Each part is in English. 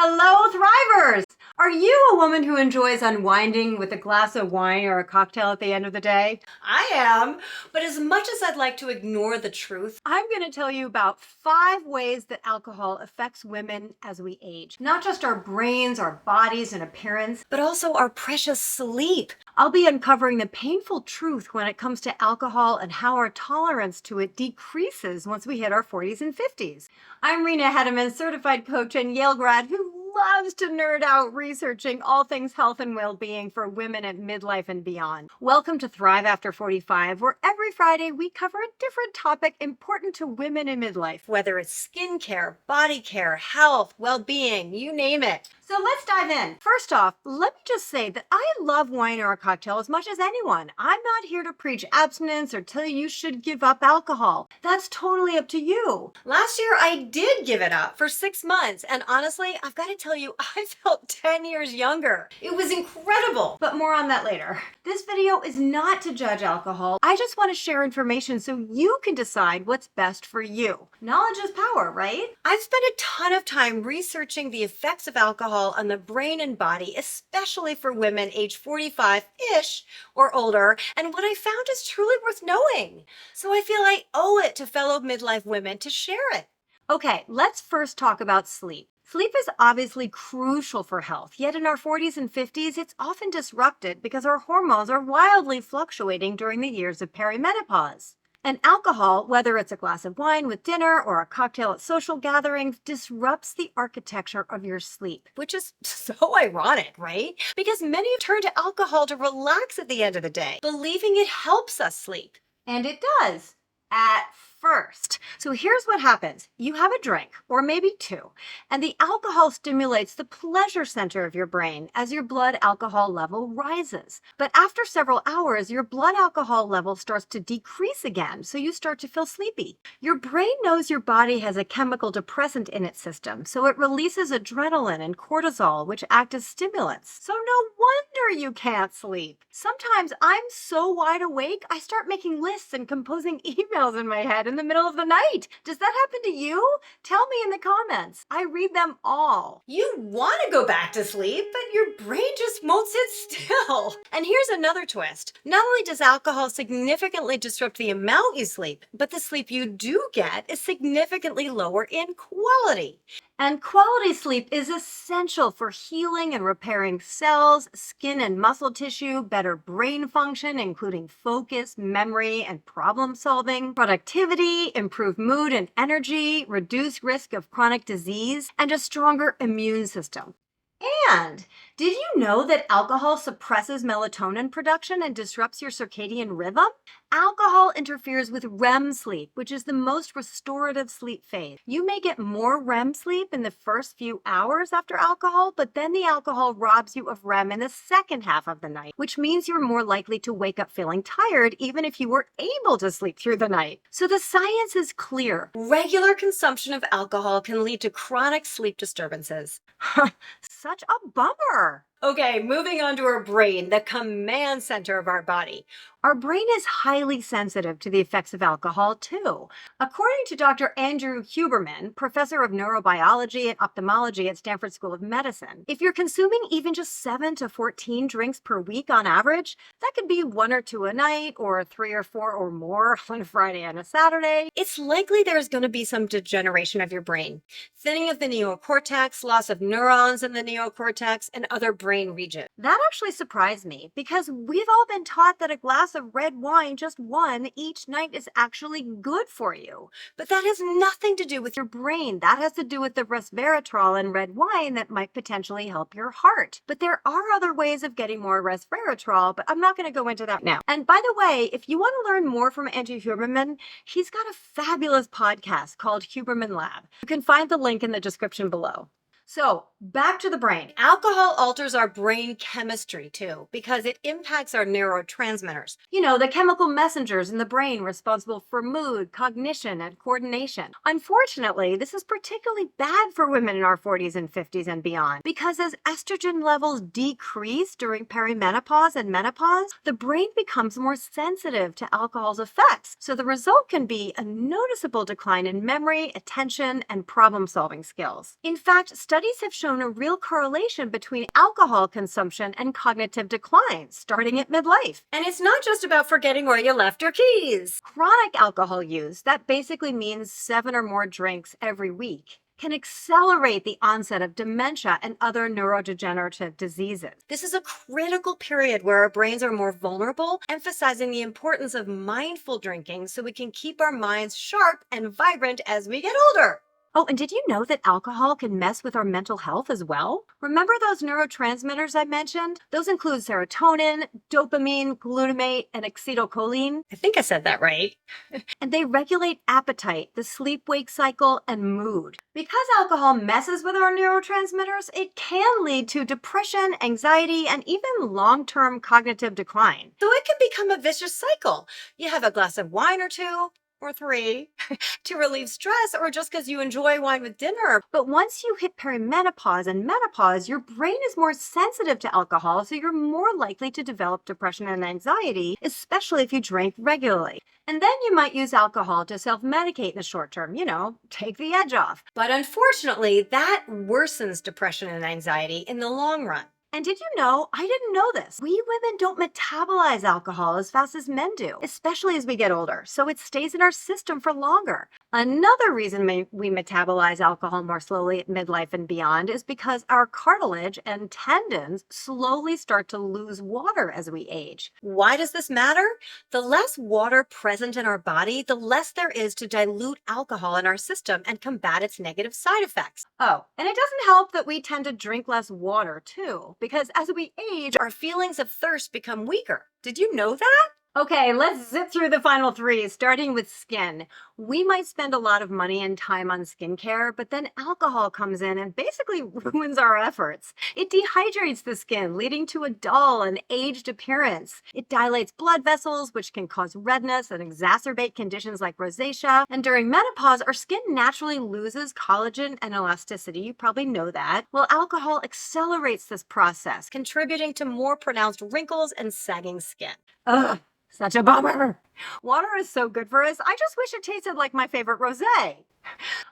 Hello, Thrivers! Are you a woman who enjoys unwinding with a glass of wine or a cocktail at the end of the day? I am, but as much as I'd like to ignore the truth, I'm going to tell you about 5 ways that alcohol affects women as we age. Not just our brains, our bodies, and appearance, but also our precious sleep. I'll be uncovering the painful truth when it comes to alcohol and how our tolerance to it decreases once we hit our 40s and 50s. I'm Rena Hedeman, certified coach and Yale grad who loves to nerd out researching all things health and well-being for women at midlife and beyond. Welcome to Thrive After 45, where every Friday we cover a different topic important to women in midlife, whether it's skincare, body care, health, well-being, you name it. So let's dive in. First off, let me just say that I love wine or a cocktail as much as anyone. I'm not here to preach abstinence or tell you should give up alcohol. That's totally up to you. Last year, I did give it up for 6 months, and honestly, I've got to tell you, I felt 10 years younger. It was incredible, but more on that later. This video is not to judge alcohol. I just want to share information so you can decide what's best for you. Knowledge is power, right? I've spent a ton of time researching the effects of alcohol on the brain and body, especially for women age 45-ish or older, and what I found is truly worth knowing. So I feel I owe it to fellow midlife women to share it. Okay, let's first talk about sleep. Sleep is obviously crucial for health, yet in our 40s and 50s, it's often disrupted because our hormones are wildly fluctuating during the years of perimenopause. And alcohol, whether it's a glass of wine with dinner or a cocktail at social gatherings, disrupts the architecture of your sleep, which is so ironic, right? Because many turn to alcohol to relax at the end of the day, believing it helps us sleep. And it does. At first. So here's what happens. You have a drink, or maybe 2, and the alcohol stimulates the pleasure center of your brain as your blood alcohol level rises. But after several hours, your blood alcohol level starts to decrease again, so you start to feel sleepy. Your brain knows your body has a chemical depressant in its system, so it releases adrenaline and cortisol, which act as stimulants. So no wonder you can't sleep. Sometimes I'm so wide awake, I start making lists and composing emails in my head in the middle of the night. Does that happen to you? Tell me in the comments. I read them all. You want to go back to sleep, but your brain just won't sit still. And here's another twist. Not only does alcohol significantly disrupt the amount you sleep, but the sleep you do get is significantly lower in quality. And quality sleep is essential for healing and repairing cells, skin and muscle tissue, better brain function, including focus, memory, and problem solving, productivity, improved mood and energy, reduced risk of chronic disease, and a stronger immune system. And did you know that alcohol suppresses melatonin production and disrupts your circadian rhythm? Alcohol interferes with REM sleep, which is the most restorative sleep phase. You may get more REM sleep in the first few hours after alcohol, but then the alcohol robs you of REM in the second half of the night, which means you're more likely to wake up feeling tired even if you were able to sleep through the night. So the science is clear. Regular consumption of alcohol can lead to chronic sleep disturbances. Such a bummer. Okay, moving on to our brain, the command center of our body. Our brain is highly sensitive to the effects of alcohol, too. According to Dr. Andrew Huberman, professor of neurobiology and ophthalmology at Stanford School of Medicine, if you're consuming even just 7 to 14 drinks per week on average, that could be 1 or 2 a night, or 3 or 4 or more on a Friday and a Saturday, it's likely there's going to be some degeneration of your brain. Thinning of the neocortex, loss of neurons in the neocortex, and other brain regions. That actually surprised me, because we've all been taught that a glass of red wine, just 1 each night, is actually good for you. But that has nothing to do with your brain. That has to do with the resveratrol in red wine that might potentially help your heart. But there are other ways of getting more resveratrol, but I'm not going to go into that now. And by the way, if you want to learn more from Andrew Huberman, he's got a fabulous podcast called Huberman Lab. You can find the link in the description below. So back to the brain. Alcohol alters our brain chemistry too, because it impacts our neurotransmitters. You know, the chemical messengers in the brain responsible for mood, cognition, and coordination. Unfortunately, this is particularly bad for women in our 40s and 50s and beyond, because as estrogen levels decrease during perimenopause and menopause, the brain becomes more sensitive to alcohol's effects. So the result can be a noticeable decline in memory, attention, and problem-solving skills. In fact, studies have shown a real correlation between alcohol consumption and cognitive decline starting at midlife. And it's not just about forgetting where you left your keys. Chronic alcohol use, that basically means 7 or more drinks every week, can accelerate the onset of dementia and other neurodegenerative diseases. This is a critical period where our brains are more vulnerable, emphasizing the importance of mindful drinking so we can keep our minds sharp and vibrant as we get older. Oh, and did you know that alcohol can mess with our mental health as well? Remember those neurotransmitters I mentioned? Those include serotonin, dopamine, glutamate, and acetylcholine. I think I said that right. And they regulate appetite, the sleep-wake cycle, and mood. Because alcohol messes with our neurotransmitters, it can lead to depression, anxiety, and even long-term cognitive decline. So it can become a vicious cycle. You have a glass of wine or two, or 3, to relieve stress, or just because you enjoy wine with dinner. But once you hit perimenopause and menopause, your brain is more sensitive to alcohol, so you're more likely to develop depression and anxiety, especially if you drink regularly. And then you might use alcohol to self-medicate in the short term, take the edge off. But unfortunately, that worsens depression and anxiety in the long run. And did you know, I didn't know this, we women don't metabolize alcohol as fast as men do, especially as we get older, so it stays in our system for longer. Another reason we metabolize alcohol more slowly at midlife and beyond is because our cartilage and tendons slowly start to lose water as we age. Why does this matter? The less water present in our body, the less there is to dilute alcohol in our system and combat its negative side effects. Oh, and it doesn't help that we tend to drink less water too, because as we age, our feelings of thirst become weaker. Did you know that? Okay, let's zip through the final 3, starting with skin. We might spend a lot of money and time on skincare, but then alcohol comes in and basically ruins our efforts. It dehydrates the skin, leading to a dull and aged appearance. It dilates blood vessels, which can cause redness and exacerbate conditions like rosacea. And during menopause, our skin naturally loses collagen and elasticity. You probably know that. Well, alcohol accelerates this process, contributing to more pronounced wrinkles and sagging skin. Ugh. Such a bummer. Water is so good for us. I just wish it tasted like my favorite rosé.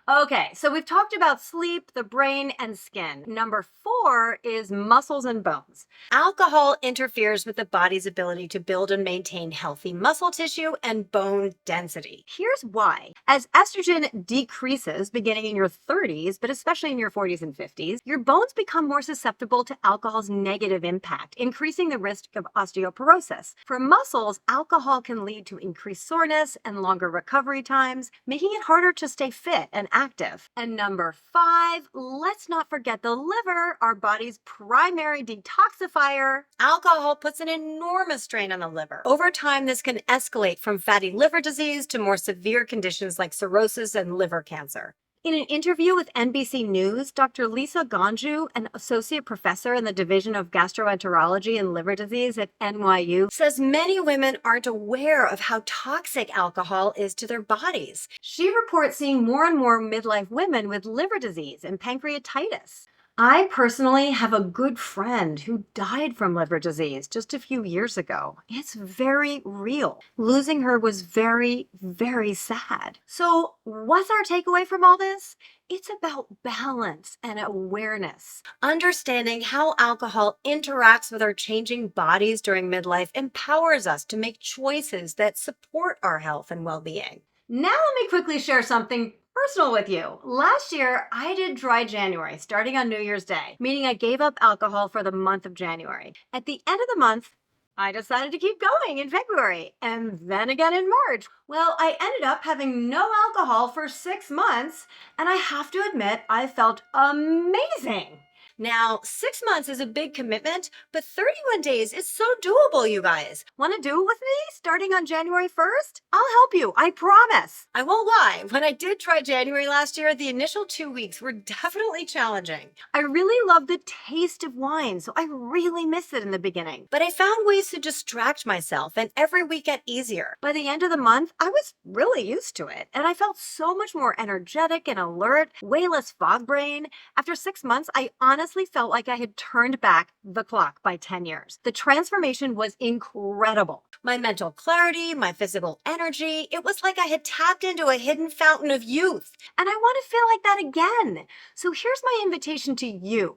Okay, so we've talked about sleep, the brain, and skin. Number 4 is muscles and bones. Alcohol interferes with the body's ability to build and maintain healthy muscle tissue and bone density. Here's why. As estrogen decreases beginning in your 30s, but especially in your 40s and 50s, your bones become more susceptible to alcohol's negative impact, increasing the risk of osteoporosis. For muscles, alcohol can lead to increased soreness and longer recovery times, making it harder to stay fit and active. And number 5, let's not forget the liver, our body's primary detoxifier. Alcohol puts an enormous strain on the liver. Over time, this can escalate from fatty liver disease to more severe conditions like cirrhosis and liver cancer. In an interview with NBC News, Dr. Lisa Ganju, an associate professor in the Division of Gastroenterology and Liver Disease at NYU, says many women aren't aware of how toxic alcohol is to their bodies. She reports seeing more and more midlife women with liver disease and pancreatitis. I personally have a good friend who died from liver disease just a few years ago. It's very real. Losing her was very, very sad. So what's our takeaway from all this? It's about balance and awareness. Understanding how alcohol interacts with our changing bodies during midlife empowers us to make choices that support our health and well-being. Now let me quickly share something personal with you. Last year, I did dry January, starting on New Year's Day, meaning I gave up alcohol for the month of January. At the end of the month, I decided to keep going in February and then again in March. Well, I ended up having no alcohol for 6 months, and I have to admit, I felt amazing. Now, 6 months is a big commitment, but 31 days is so doable, you guys. Want to do it with me starting on January 1st? I'll help you, I promise. I won't lie, when I did try January last year, the initial 2 weeks were definitely challenging. I really loved the taste of wine, so I really missed it in the beginning. But I found ways to distract myself, and every week got easier. By the end of the month, I was really used to it, and I felt so much more energetic and alert, way less fog brain. After 6 months, I honestly felt like I had turned back the clock by 10 years. The transformation was incredible. My mental clarity, my physical energy, it was like I had tapped into a hidden fountain of youth. And I want to feel like that again. So here's my invitation to you.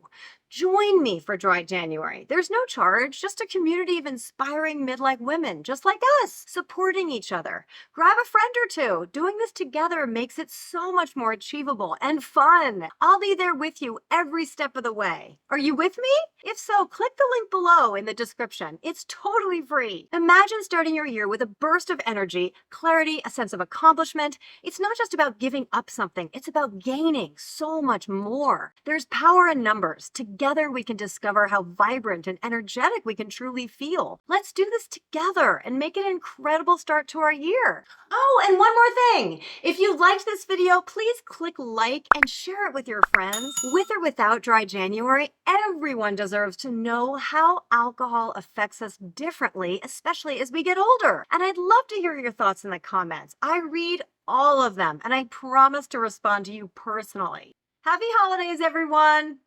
Join me for Dry January. There's no charge, just a community of inspiring midlife women just like us, supporting each other. Grab a friend or two. Doing this together makes it so much more achievable and fun. I'll be there with you every step of the way. Are you with me? If so, click the link below in the description. It's totally free. Imagine starting your year with a burst of energy, clarity, a sense of accomplishment. It's not just about giving up something, it's about gaining so much more. There's power in numbers. Together we can discover how vibrant and energetic we can truly feel. Let's do this together and make it an incredible start to our year. Oh, and one more thing. If you liked this video, please click like and share it with your friends. With or without Dry January, everyone deserves to know how alcohol affects us differently, especially as we get older. And I'd love to hear your thoughts in the comments. I read all of them, and I promise to respond to you personally. Happy holidays, everyone!